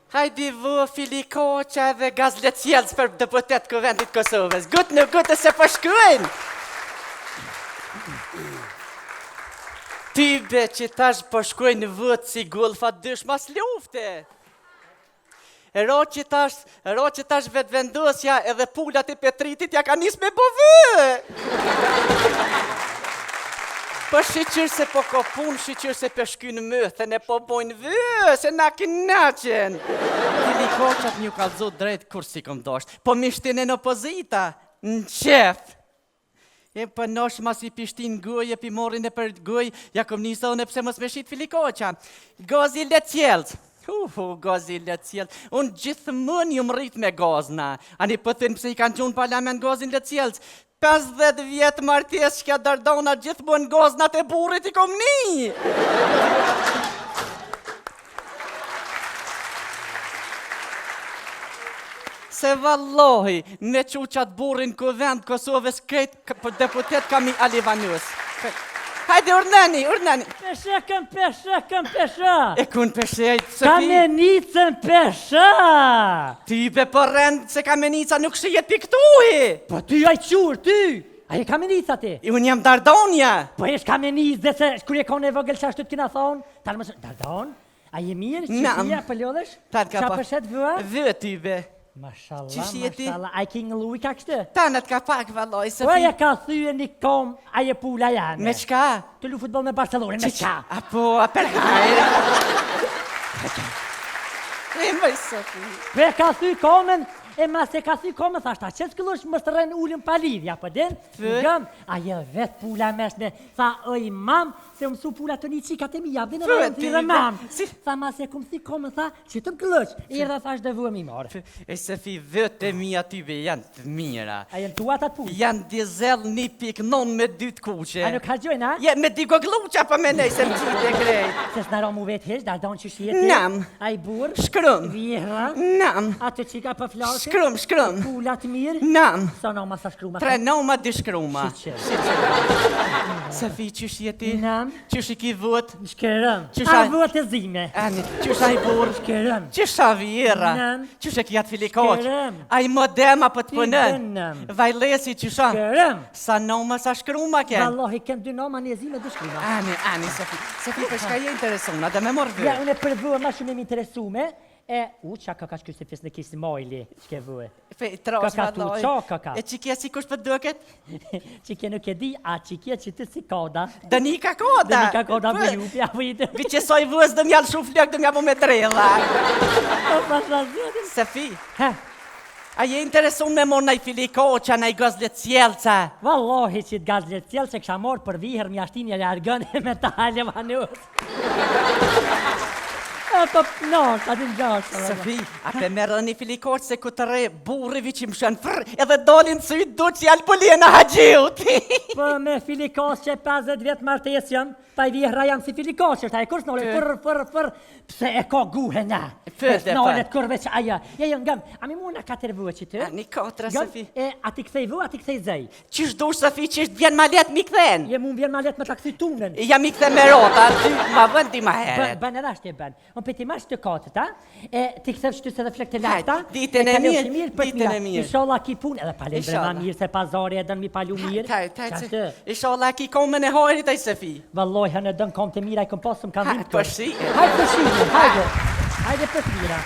Hajde vë Filikoqa dhe Gazlecjelc për deputet Kuvendit Kosovës. Gutë se po shkruajnë. Tybe që tash po shkruajnë vët si gulfa dysh mas lufte. Ro që tash vetë vendosja edhe pullat e Petritit ja ka nis me bovë. Po shqyqyr se po ko pun, shqyqyr se po shkynë mëthën e po bojnë vë, se na kinaqen. Filikoqat një kalëzot drejt kur si kom dosht, po mishtin e në opozita, në qef. E për nosh mas i pishtin gëj, e pi morin e për gëj, ja kom njësa unë e pse mos me shqit Filikoqa. Gazi Lecjelc. Gazi Lecjelc. Unë gjithmonë ju më rrit me gazna. Ani pëthin pse i kanë gjunë parlament Gazin Lecjelc. 50 vjetë martes që ka dardona gjithmonë gaznat e burit i kom ni. Se vallohi, me quqat burin Kuvend Kosovës krejt deputet kam i Alivanus. Hajde, urnani. Pesha. E kun peshejt, Sofi? Kamenicën pesha. Ty be përrend se Kamenica nuk shijet piktuhi. Po ty aj qur, ty. A e Kamenica ti? Unë jam Dardonja. Po esh Kamenic dhe se kur e kone vogël qashtu t'kina thonë. Talë mësë, Dardon? A je mirë? Qështia për lodhesh? Qa përshet vëa? Vë ty be. Mashallah, a i ki ngëllu i ka kështë? Tanët ka pak valloj, Sofi. Po e ka thyë një kom, a je pula janë. Me qka? Të lu futbol me Barcelonin, me qka? Apo, a për hajrë. E mëj, Sofi. Po e ka thyë komen, e mas e ka thyë komen, thashta, që s'këllosh më së rënë ullin pa lidhja, po din? Gëm, a je vetë pula meshme, tha, oj mam, se mësu pula të një qikat e mi jabdin e rënë të dhe mam. Tha, mas e kum thyë komen, tha, që të më këllësh, i dhe thash dhe vë mi marë. E Sofi, vëtë e mija tybe janë të mira. A jenë tuat atë pulë? Janë dizel 1.9 me 2 kuqe. A nuk hargjojnë, a? Ja, me 2 gogluqa pa me nej se më qitë e krejt. Se s'naro mu vetë hesh, Dardon që shjetë? Nam. A i burë? Shkrum. Vjehra? Nam. A të qika për flashe? Shkrum. Pullat mirë? Nam. Sa noma sa shkruma? 3 noma 2 shkruma. Sofi, qysh jeti? Nam. Qysh i ki vot? Shkërëm. Qysh A ai- vët e zime? Ani, qysh a i burë? Shkërëm. Qysh a vjera? Nam. Qysh e kjat Filikoq? Shkërëm. A i modem apo të punën? Shkërëm. Vajlesi qysh a? Shkërëm. Sa noma sa shkruma ken? Wallahi, kem 2 noma një zime 2 shkruma. Ani, Sofi. Sofi, për shka je interesona, dhe me morë Ja, vë. unë e përvua ma shumë e më interesume. Qa ka që se fjes në kisë mojli, që ke vue. Trosh Ka tu, valloj. qa ka? E qikje si kush për duket? Që ke nuk e di, a që ke që të si koda. Dënika koda. Dënika koda më jupi, a vujtë. Vi që soj vës dëm jallë shu flok dëm jamo me drella. O, pasra zëtë. Sofi, Ha, a je interesun me mor nëj Filikoqa, nëj Gazlecjelca? Wallahi që t'gazlet tjelë që kësha morë për vihër mjashtin e largën e me ta halje vanus. E po, no, sa din gjashtë. Sofi, a pe me rëni Filikoq se ku të re burrivi që më shën frr, edhe dolin së i du që jallë pëllina haqjiut. Po me Filikos që 50 vjetë martesjëm, pa i vihra jam si Filikos, që ta e kurs nële fërr, pse e ka guhe na. Nële të kërve që aja, ja jënë gëm, a mi muna 4 vë që ty? Një 4, Sofi. E a ti kthej vë, a ti kthej zej? Qish dush, Sofi, qish vjen ma let mi kthen? Je mu vjen ma let me ta kthi tunën. Jam i kthen me rota, ty ma vën ti ma heret. Bën edhe ashtë e bën. Unë për ti mash të katët, a? E ti kthev shty se dhe flek të lafta. Ditën e mirë. Inshallah ki punë, edhe palen brema mirë, se pazari e dënë mi palu mirë. Inshallah ki komen e hojrit aj Sofi. Valloj, hënë dënë kom të mira, i kom posëm kam dhimë Po shi. Hajde për mira.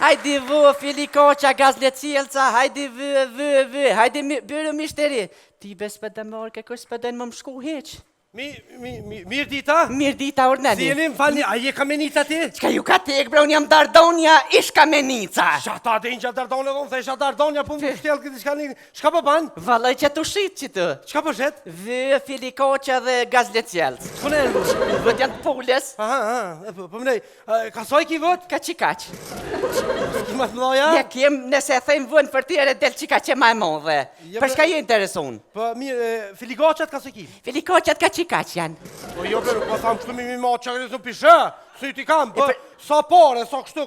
Hajde vë, Filikoqa, Gazlecjelca, hajde vë, hajde bërë mishteri. Ti bes për dëmë orke, kës për dënë më më shku heq. Mirë dita? Mirë dita, urneni. Si jeni më falni, a je Kamenica ti? Qka ju ka tek, bre, unë jam Dardonja, ish Kamenica. Shata dhe një qatë Dardonja, dhe unë thej shatë Dardonja, po më shtjelë këtë shka një... Shka po banë? Valoj që të shqit që të. Shka po shetë? Vë, Filikoqa dhe Gazlecjelc. Kone e në? Vët janë të pulles. Aha, po më nej, ka soj ki vët? Ka qikaq. Ki ma të mdoja? Ja kem, nëse thejmë vën për tjere, del qika që ma e modhe. Për shka je interesun? Po mirë, Filikoqat ka soj ki? Filikoqat ka qikaq janë. Po jo, pero, po thamë kështu mi ma që kërës në pishe. Sy ti kam, bë, sa pare, sa kështu.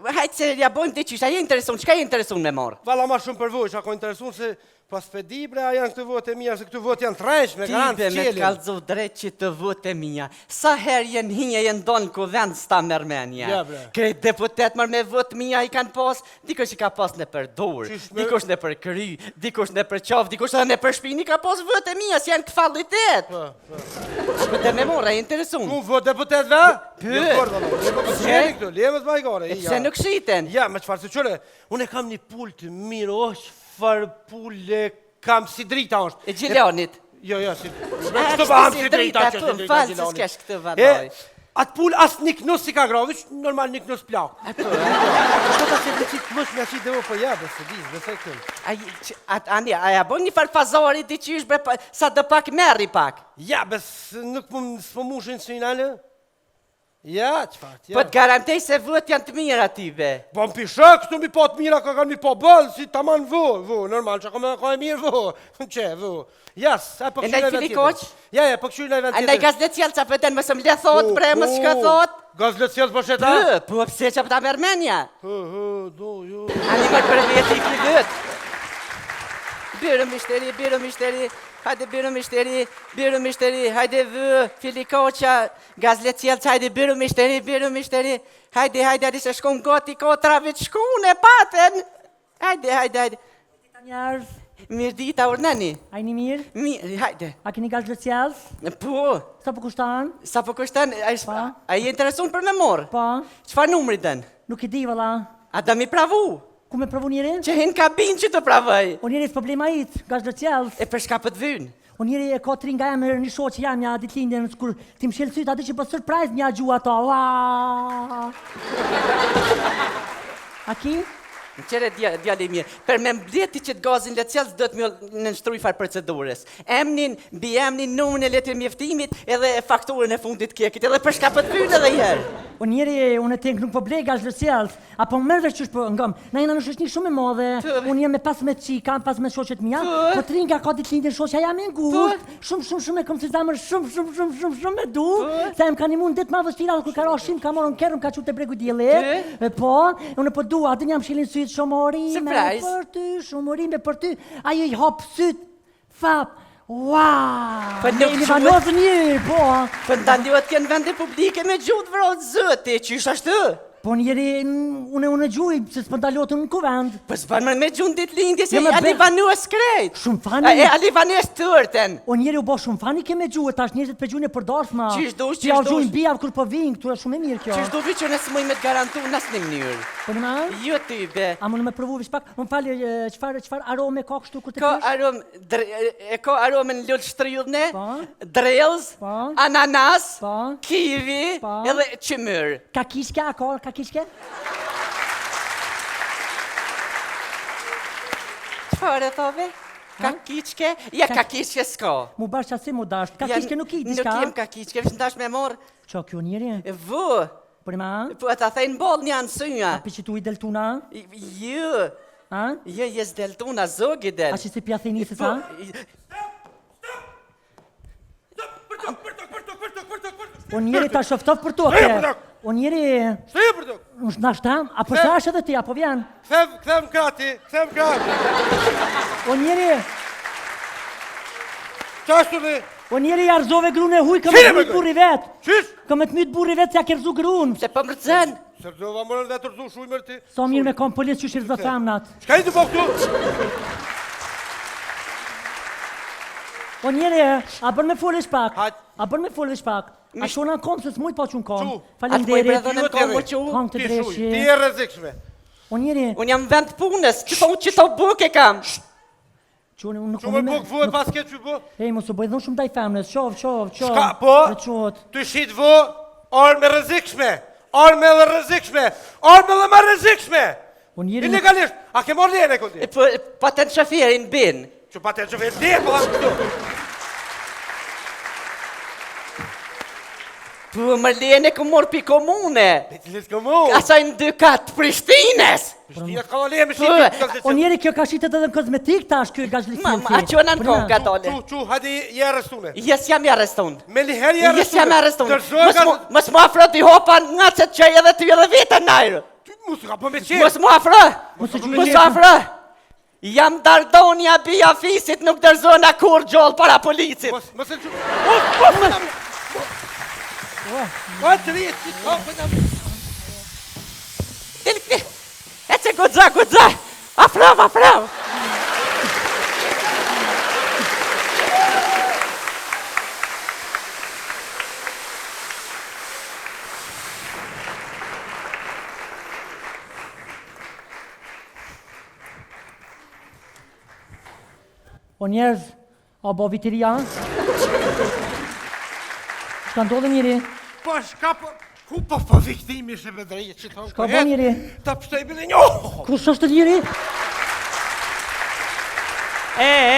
Hajtë se ja bojmë të qysha, je interesun, qka je interesun me morë? Vala ma shumë për vojsh, ako interesun se pas pedi bre, a janë këtë votë e mija, se këtë votë janë trenç, me garantë Tibe me qelin. kalzu drejt që të votë e mija. Sa herë jenë hinje jenë donë ku vend s'ta mërmenja. Ja, bre. Krejt deputet mërë me votë mija i kanë pas, dikush i ka pas në për dur, Qysh me- dikush në për kry, dikush në për qaf, dikush edhe në për shpini ka pas votë e mija, si janë këfallitet. Për të me mora, e interesun. Ku vot deputetve? Pë. Lemës ma i gore. Pse nuk shiten? Ja, me qëfarë se qëre, unë e kam një pull të mirë, është farë pull e kam si drita është. E Gjilonit. Jo, si... kështu si drita, po, falë se s'kesh këtë vadoj. Atë pull asë një knus si ka gravi, normal një knus plak. Ato ta se të qitë knus me ashtë i devo po jabë, se di, dhe se kënë. A ja bën një farë fazori ti qysh bre, sa dë pak merri pak. Ja, bes nuk s'po mushin së inale. Ja, qëfart, ja. Po të garantej se vët janë të mirë aty be. Po më pishe, këtu mi po të mira, ka kanë mi po bëllë, si ta manë vë, normal, që ka e mirë vë, që, vë. Jas, a po E këshyri ndaj e Fili Koq? Ja, po këshyri e vend A ndaj gaz dhe cjelë qa pëten mësëm le thot, bre, mësë shka thot. Gaz le cjelë po sheta? Po pëse që pëta mërmenja. Do, jo. A një mërë për veti i këtë vët. Biro mishteri, hajde biro mishteri, hajde vë, Fili Koqa, gaz le cjelë, hajde biro mishteri, hajde, se shkon goti kotrave të shkun e paten. Hajde. Njerëz, Mirë dita urnani. a jeni mirë? Mirë, hajde. A keni gazë lëcjelës? Po, Sa po kushtan? sa po kushtan, Pa. a je interesun për me morë? Po, Qfar numri den? nuk e di valla. A da mi pravu? Ku me provu njëri? Që hin kabin që të pravoj. O njëri s'problema it, gazë lëcjelës. E për shka për të vynë? O njëri e ka 3 nga emër një shoqë jam ja ditë lindjen, kur ti më shelë sytë atë që po surprise mja gjua ato. A ki? Në qere djali mirë, për me mbleti që të gazin le cjelës, do të më në nështruj farë procedurës. Emnin, bi emnin, numën e letër mjeftimit, edhe fakturën e fundit kekit, edhe për shka për të vynë edhe herë. O njëri, unë e tenk nuk po blej gazë lëcjelës, apo më mërë qysh po ngëm, na jena në shoqni shumë e madhe, unë jem me 15 qika, 15 shoqet mija, po 3 nga ka ditë lindjen shoqja jam e ngurt, shumë e kom si zamër, shumë e du, sa em ka një mund ditë ma vështira, kur ka ra shim, ka morën kerëm, ka qute bregu djeli, po, unë po du, atë jam shilin sytë, shumërime për ty, ajo i hap sytë, fap, Po nuk një vanozë mirë, po. Po ndaljohet kënë vende publike me gjutë vrot zëti, qysh ashtë? Po njeri, unë gjuj, se s'pë ndalot unë në kuvend. Po s'ban me gjunë ditë lindje, se Jo, me Alivanu e skrejt. Shumë fani. Alivanu e stërten. O njeri u bo shumë fani ke me gjuë, tash njerëzit për gjuën e përdashma. Qysh dush, Ti ja u gjujnë bijavë kur po vinë, këtu e shumë e mirë kjo. Qysh du vi që nësë muj me të garantu në asë një mënyrë. Po në ma? Jo ty be. A më në me provu vish pak, më falë, qëfar arome ka kështu kur të Ka pish? aromë, ka aromën lullë shtrydhne, Po. drellz, Po. ananas, Po. kiwi, Po. edhe qymër. Ka kishke, a ka, ka kishke? Qëfar e thove? Ka kiqke? Ja, ka kiqke s'ka. Mu bash qasi mu dash, ka Ja, kishke nuk i, Nuk diska? jem ka kiqke, vështë ndash me morë. Qa kjo njeri? Vë, Po në ma? po e ta thejnë bolë një ansënja. A piqitu i deltuna? Jo, A? jo, jes deltuna, zogi del. A që si pjathi njësë Po, sa? O njeri ta shoftof për toke. O njeri, Shtë e për të? në shtam, apo shash edhe ti, apo vjen? Kthem krati. O njeri, Qashtu dhe? o njeri jarzove grune huj, ka me Qire të me mytë koj? burri vet. Qysh? Ka me të mytë burri vet se ja kerzu grun. se po mërëzën. Sërdova mërën dhe të rëzu shuj mërë ti. Sa mirë me kom polis që shirë zë femnat. Shka i të po këtu? O njeri, a bërë me folësh pak? Hajt. A bërë me folësh pak? A shona në kom se s'mujt pa që në kom. Qu. Falem Atë po i derit. bredhën e Jo, më komë tjere. që. Kom të Ti shuj, dreshi. ti e rrezikshme. O njeri, Unë jam vend punës, që thonë që të buke kam. që unë nuk Shumë e buk vë e pas ke që bë? Ej, mos u bëj dhon shumë taj femnës, qov. Shka, po? E qot. Të shit vë, arme rrezikshme. Arme dhe rrezikshme. Arme dhe më rrezikshme. O njeri, Ilegalisht. A ke morë lene këti? Po, patent shoferin bin. Që pa të që vetë dhe, po këtu. Po më lene ku mor pi komune. Let's go mo. Asaj në 2 Prishtines. Shtia ka le me Po, shiti. O njeri kjo ka shitet edhe në kozmetik tash kjo gazhlisim. Ma, a që në kohë ka dole. Çu, hadi je arrestume. Jes jam i arrestun. Me liher je Jes jam i arrestun. Dërzohet Mos mu afro t'i hopa nga që të qaj edhe ty edhe vete najrë. Musika, po me qenë. Mos mu afro. Mos u Mos gjujë. afro. Jam Dardonja bia fisit, nuk dërzona kur gjoll para policit. Mos e çu. Po të rrit, po na. E që gudza. Afrav. O njerëz, a bo vitiri janë? Shka ndodhe njeri? Po shka po. Ku po viktimi se vedreje që tonë. Shka bo njeri? Ta pështoj bile njo. Kush është njeri?